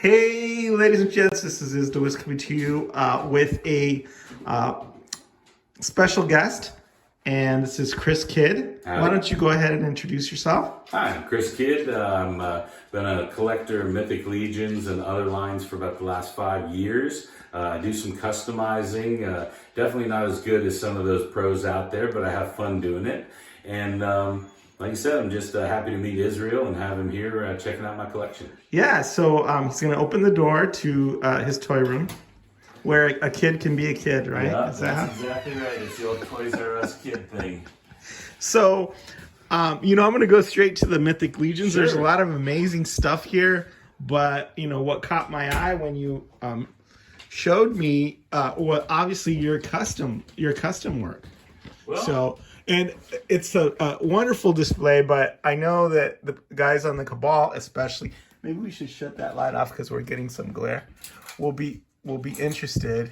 Hey, ladies and gents, this is Lewis coming to you with a special guest, and this is Chris Kidd. Howdy. Why don't you go ahead and introduce yourself? Hi, I'm Chris Kidd. I'm been a collector of Mythic Legions and other lines for about the last 5 years. I do some customizing. Definitely not as good as some of those pros out there, but I have fun doing it. And like I said, I'm just happy to meet Israel and have him here checking out my collection. Yeah, so he's going to open the door to his toy room, where a kid can be a kid, right? Yeah, that's exactly right. It's the old Toys R Us kid thing. So, I'm going to go straight to the Mythic Legions. Sure. There's a lot of amazing stuff here, but, what caught my eye when you showed me, obviously your custom work. Well, So, and it's a wonderful display, but I know that the guys on the Cabal, especially, maybe we should shut that light off because we're getting some glare, will be interested.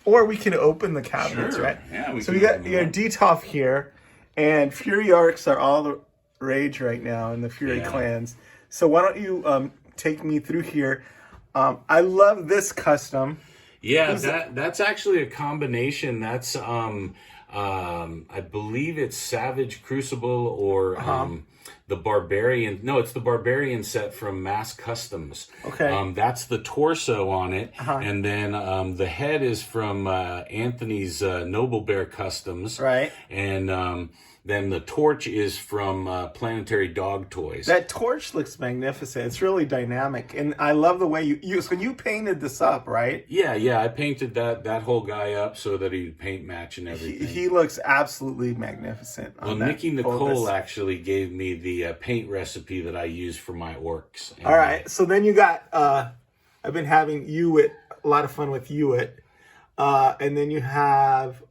Or we can open the cabinets, sure. right? Yeah, So we got D-Toff here, and Fury Arcs are all the rage right now in the Fury clans. So why don't you take me through here? I love this custom. Yeah, that's actually a combination. That's I believe it's Savage Crucible or the Barbarian. No, it's the Barbarian set from Mass Customs. Okay. That's the torso on it, and then the head is from Anthony's Noble Bear Customs. Right. And then the torch is from Planetary Dog Toys. That torch looks magnificent. It's really dynamic, and I love the way so you painted this up, right? Yeah. I painted that whole guy up so that he'd paint match and everything. He looks absolutely magnificent. Well, Nikki Nicole actually gave me the paint recipe that I use for my orcs. All right, so then you got, I've been having Hewitt, a lot of fun with Hewitt. And then you have,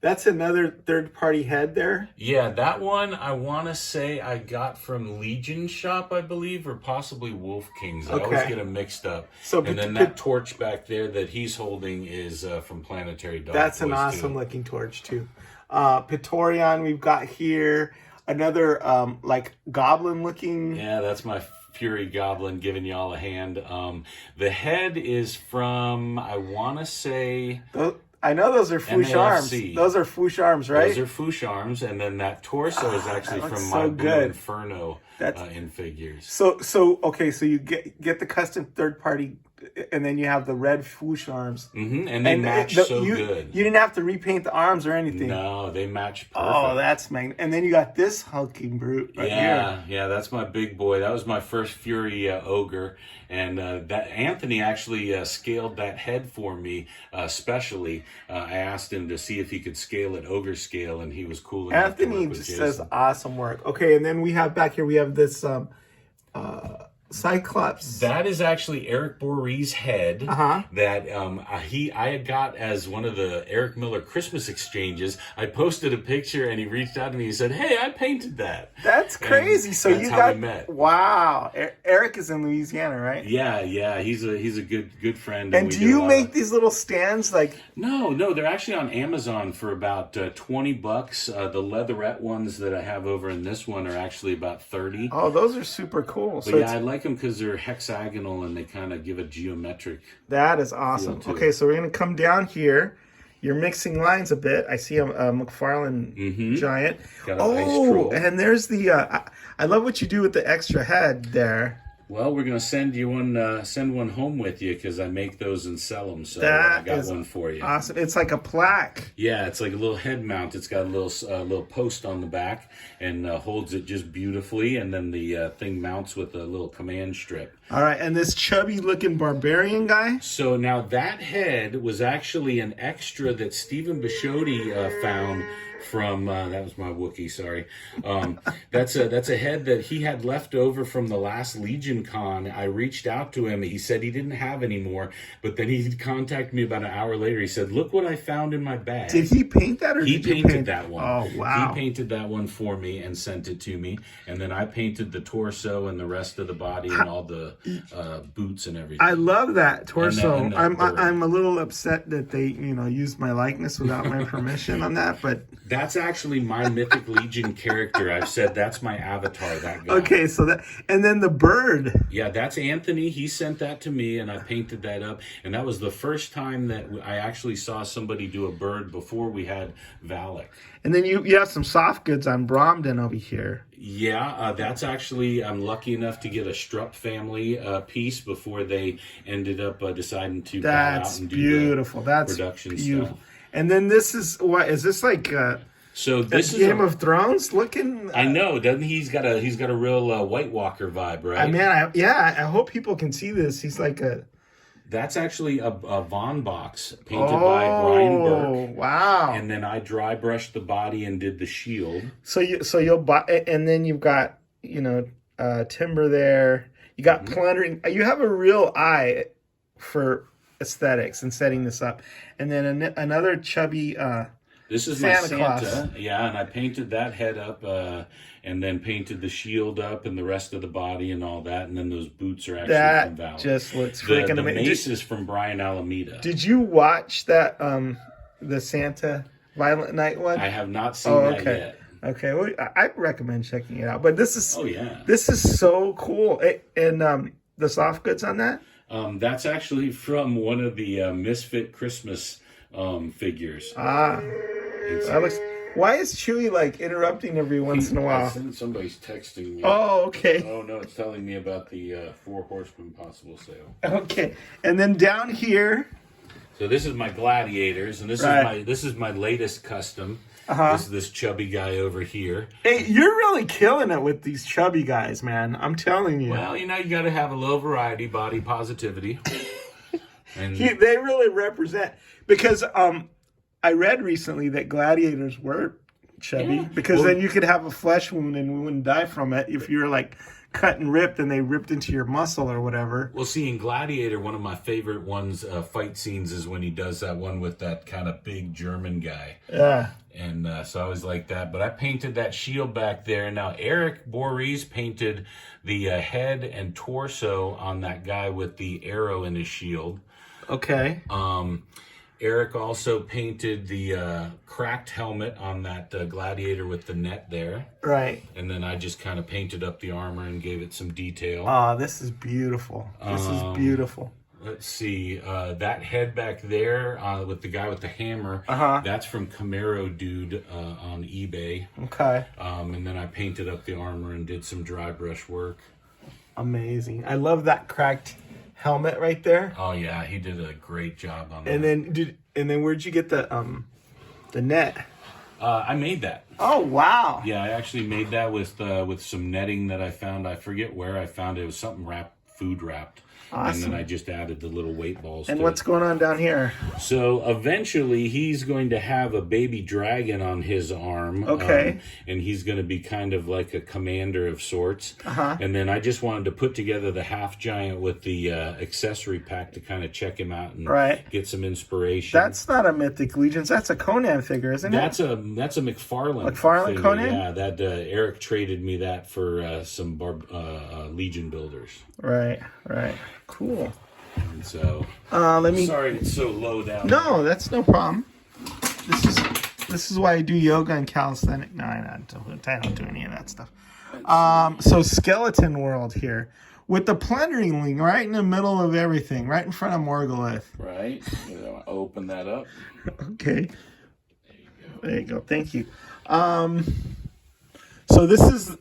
that's another third-party head there. Yeah, that one I want to say I got from Legion Shop, I believe, or possibly Wolf Kings. I always get them mixed up. So, and then that torch back there that he's holding is from Planetary Dog That's Toys an awesome-looking torch, too. Praetorian we've got here. Another, goblin-looking. Yeah, that's my Fury Goblin giving y'all a hand. The head is from, I want to say... I know those are Fouche arms. Those are Fouche arms, right? Those are Fouche arms, and then that torso is actually from my Blue Inferno in figures. So you get the custom third party, and then you have the red Fouche arms. Mm-hmm. And they match good. You didn't have to repaint the arms or anything. No, they match perfect. Oh, that's and then you got this hulking brute right here. Yeah, that's my big boy. That was my first Fury ogre, and that Anthony actually scaled that head for me specially. I asked him to see if he could scale it ogre scale, and he was cool enough. Anthony just does awesome work. Okay, and then we have back here, we have this Cyclops. That is actually Eric Borree's head that I had got as one of the Eric Miller Christmas exchanges. I posted a picture and he reached out to me and said, "Hey, I painted that." That's crazy. So that's you how we met. Wow. Eric is in Louisiana, right? Yeah. He's a good friend. And do you make these little stands No, they're actually on Amazon for about $20. The leatherette ones that I have over in this one are actually about $30. Oh, those are super cool. But I like them because they're hexagonal and they kind of give a geometric. That is awesome. Okay, so we're going to come down here. You're mixing lines a bit. I see a McFarlane giant. Got an ice troll. And there's the... I love what you do with the extra head there. Well, we're going to send one home with you because I make those and sell them. So I got one for you. Awesome. It's like a plaque. Yeah, it's like a little head mount. It's got a little post on the back and holds it just beautifully. And then the thing mounts with a little command strip. All right, and this chubby-looking barbarian guy? So now that head was actually an extra that Stephen Bisciotti found from that was my Wookiee, sorry. That's a head that he had left over from the last Legion Con. I reached out to him. He said he didn't have any more, but then he contacted me about an hour later. He said, "Look what I found in my bag." Did he paint that, or he painted that one? Oh, wow! He painted that one for me and sent it to me, and then I painted the torso and the rest of the body and all the boots and everything. I love that torso. I'm a little upset that they used my likeness without my permission on that, but That's actually my Mythic Legion character. I've said that's my avatar, that guy. Okay, so that, and then the bird. Yeah, that's Anthony. He sent that to me, and I painted that up. And that was the first time that I actually saw somebody do a bird before we had Valak. And then you have some soft goods on Bromden over here. Yeah, that's actually, I'm lucky enough to get a Strupp family piece before they ended up deciding to bow out and do beautiful. That's production beautiful. stuff. And then this is, what is this like? So this is Game of Thrones looking. I know, doesn't he? He's got a real White Walker vibe, right? I hope people can see this. He's like a. That's actually a Von box painted by Brian Burke. Wow! And then I dry brushed the body and did the shield. So you'll buy, and then you've got timber there. You got plundering. You have a real eye for aesthetics and setting this up. And then another chubby. This is Santa my Santa, Claus. yeah, and I painted that head up, and then painted the shield up and the rest of the body and all that, and then those boots are actually from Valak. That just looks freaking the amazing. mace is from Brian Alameda. Did you watch that the Santa Violent Night one? I have not seen that yet. Okay, well, I recommend checking it out. But this is this is so cool. And the soft goods on that? That's actually from one of the Misfit Christmas figures. That looks, why is Chewy like interrupting every once in a while? Somebody's texting me. Oh, okay. Oh no, it's telling me about the 4 Horsemen possible sale. Okay, and then down here. So this is my Gladiators, and this is my latest custom. This chubby guy over here. Hey, you're really killing it with these chubby guys, man. I'm telling you. Well, you got to have a little variety, body positivity. And they really represent, because I read recently that gladiators were chubby because then you could have a flesh wound and we wouldn't die from it if you were like cut and ripped and they ripped into your muscle or whatever. Well, see, in Gladiator, one of my favorite fight scenes is when he does that one with that kind of big German guy. Yeah. And so I was like that. But I painted that shield back there. Now, Eric Boris painted the head and torso on that guy with the arrow in his shield. Okay. Eric also painted the cracked helmet on that Gladiator with the net there. Right. And then I just kind of painted up the armor and gave it some detail. Oh, this is beautiful. This is beautiful. Let's see. That head back there with the guy with the hammer, that's from Camaro Dude on eBay. Okay. And then I painted up the armor and did some dry brush work. Amazing. I love that cracked helmet right there. Oh yeah, he did a great job on that. And then where'd you get the net? I made that. Oh wow! Yeah, I actually made that with some netting that I found. I forget where I found it. It was something food wrapped. Awesome. And then I just added the little weight balls. And what's going on down here? So eventually he's going to have a baby dragon on his arm. Okay. And he's going to be kind of like a commander of sorts. And then I just wanted to put together the half giant with the accessory pack to kind of check him out and get some inspiration. That's not a Mythic Legions. That's a Conan figure, isn't it? That's a McFarlane. McFarlane figure. Conan? Yeah, that Eric traded me that for some Legion builders. Right. Cool. And so, sorry it's so low down. No, that's no problem. This is why I do yoga and calisthenics. No, I don't do any of that stuff. So Skeleton World here with the plundering link right in the middle of everything, right in front of Morgulith. Right. Open that up. Okay. There you go. Thank you. So this is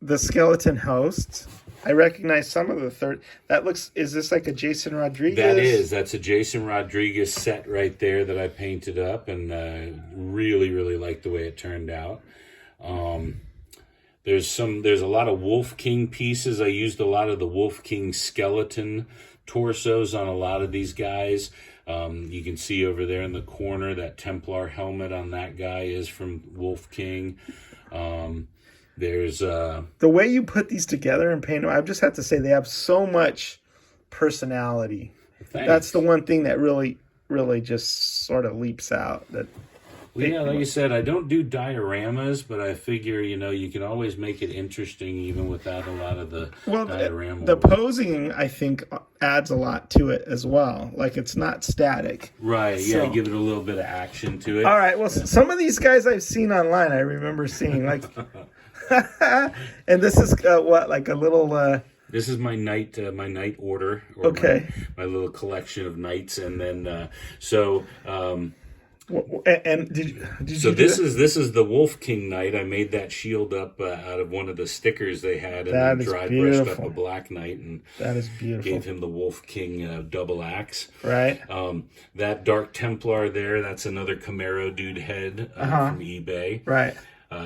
the skeleton host. I recognize some of the third. Is this like a Jason Rodriguez? That's a Jason Rodriguez set right there that I painted up, and really, really like the way it turned out. There's a lot of Wolf King pieces. I used a lot of the Wolf King skeleton torsos on a lot of these guys. You can see over there in the corner that Templar helmet on that guy is from Wolf King. There's the way you put these together and paint them, I just have to say they have so much personality. Thanks. That's the one thing that really, really just sort of leaps out. Well, yeah, like I said, I don't do dioramas, but I figure, you can always make it interesting even without a lot of the diorama the work. posing, I think, adds a lot to it as well. Like, it's not static. Right, So- yeah, give it a little bit of action to it. All right, well, some of these guys I've seen online, I remember seeing, like, and this is what, like a little... This is my knight order, or Okay. my little collection of knights, and then and did So you this is the Wolf King Knight. I made that shield up out of one of the stickers they had, and That then is brushed up beautiful. a black knight and That is beautiful. gave him the Wolf King double axe. Right. That Dark Templar there, that's another Camaro dude head from eBay. Right.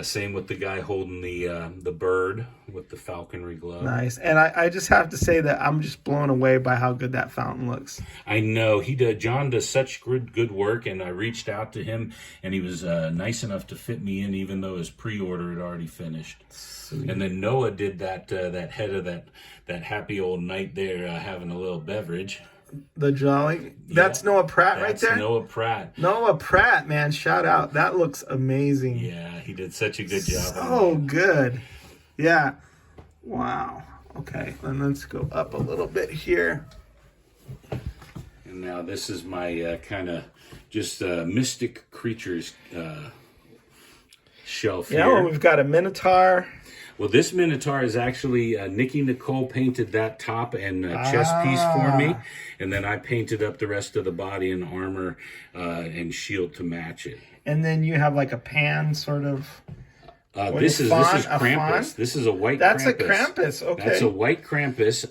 Same with the guy holding the bird with the falconry glove. Nice. And I just have to say that I'm just blown away by how good that fountain looks. I know John does such good work, and I reached out to him, and he was nice enough to fit me in, even though his pre-order had already finished. Sweet. And then Noah did that head of that happy old knight there having a little beverage. The Jolly. That's Noah Pratt right there? That's Noah Pratt. Noah Pratt, man. Shout out. That looks amazing. Yeah, he did such a good job. So good. Yeah. Wow. Okay. And let's go up a little bit here. And now this is my kind of just mystic creatures shelf Yeah, here. well, we've got a Minotaur. Well, this Minotaur is actually Nikki Nicole painted that top and chest piece for me, and then I painted up the rest of the body and armor and shield to match it. And then you have like a pan sort of. This is Krampus. This is a white. That's Krampus. a Krampus. Okay. That's a white Krampus.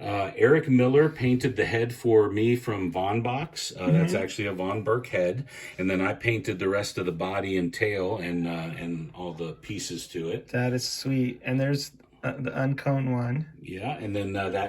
Eric Miller painted the head for me from Von Box. That's actually a Von Berg head, and then I painted the rest of the body and tail and all the pieces to it. That is sweet. And there's the unconed one. Yeah, and then that